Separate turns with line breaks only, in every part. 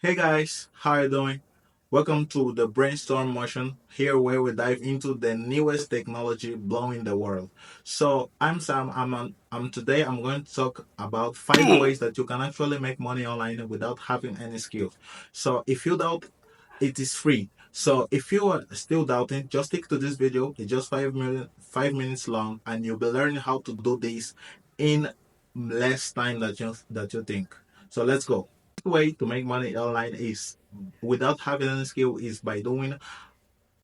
Hey guys, how are you doing? Welcome to the Brainstorm Motion, here where we dive into the newest technology blowing the world. So I'm Sam. Today I'm going to talk about 5 ways that you can actually make money online without having any skills. So if you doubt, it is free. So if you are still doubting, just stick to this video. It's just 5 minutes long, and you'll be learning how to do this in less time that you think. So let's go. Way to make money online is without having any skill is by doing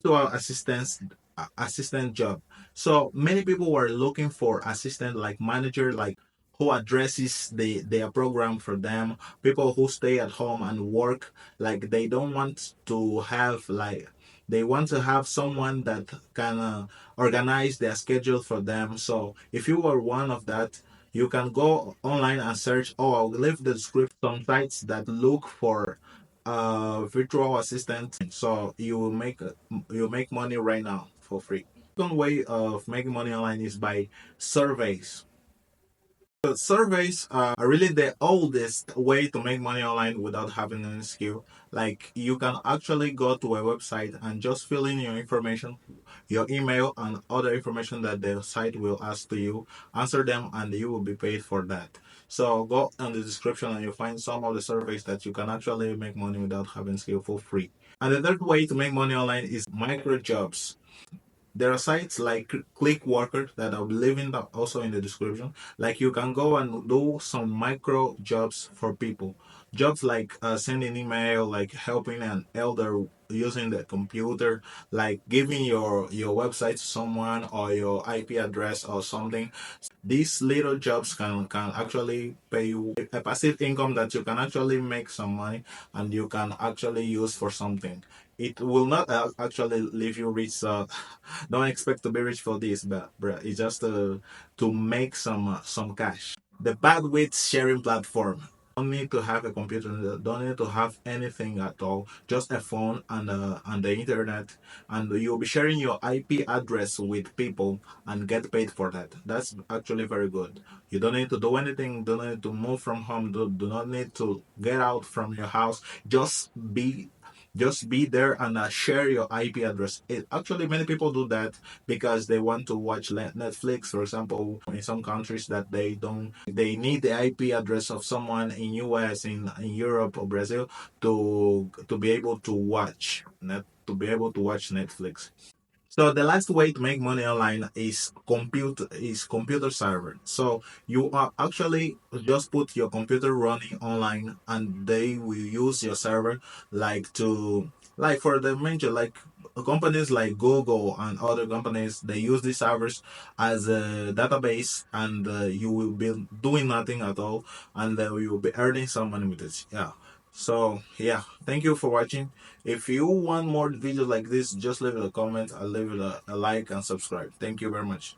to our assistant job. So many people were looking for assistant like manager, like who addresses their program for them. People who stay at home and work, like they don't want to have like they want to have someone that can organize their schedule for them. So if you were one of that, you can go online and search. Oh, I'll leave the description some sites that look for virtual assistant. So you make money right now for free. Second way of making money online is by surveys. So surveys are really the oldest way to make money online without having any skill. Like you can actually go to a website and just fill in your information, your email and other information that the site will ask to you, answer them and you will be paid for that. So go on the description and you'll find some of the surveys that you can actually make money without having skill for free. And the third way to make money online is micro jobs. There are sites like Clickworker that I'll be leaving that also in the description. Like you can go and do some micro jobs for people. Jobs like sending email, like helping an elder using the computer, like giving your website to someone or your IP address or something. These little jobs can actually pay you a passive income that you can actually make some money and you can actually use for something. It will not actually leave you rich. So don't expect to be rich for this, but bruh, it's just to make some cash. The bandwidth sharing platform. Don't need to have a computer. Don't need to have anything at all. Just a phone and the internet, and you'll be sharing your IP address with people and get paid for that. That's actually very good. You don't need to do anything. Don't need to move from home. Do not need to get out from your house. Just be there and share your IP address. Actually, many people do that because they want to watch Netflix, for example, in some countries that they don't, they need the IP address of someone in US, in Europe or Brazil to be able to watch net to be able to watch Netflix. So the last way to make money online is computer server. So you are actually just put your computer running online and they will use your server like to like for the major like companies like Google and other companies, they use these servers as a database and you will be doing nothing at all and you will be earning some money with it. Yeah. So yeah, thank you for watching. If you want more videos like this, just leave it a comment, I'll leave it a like and subscribe. Thank you very much.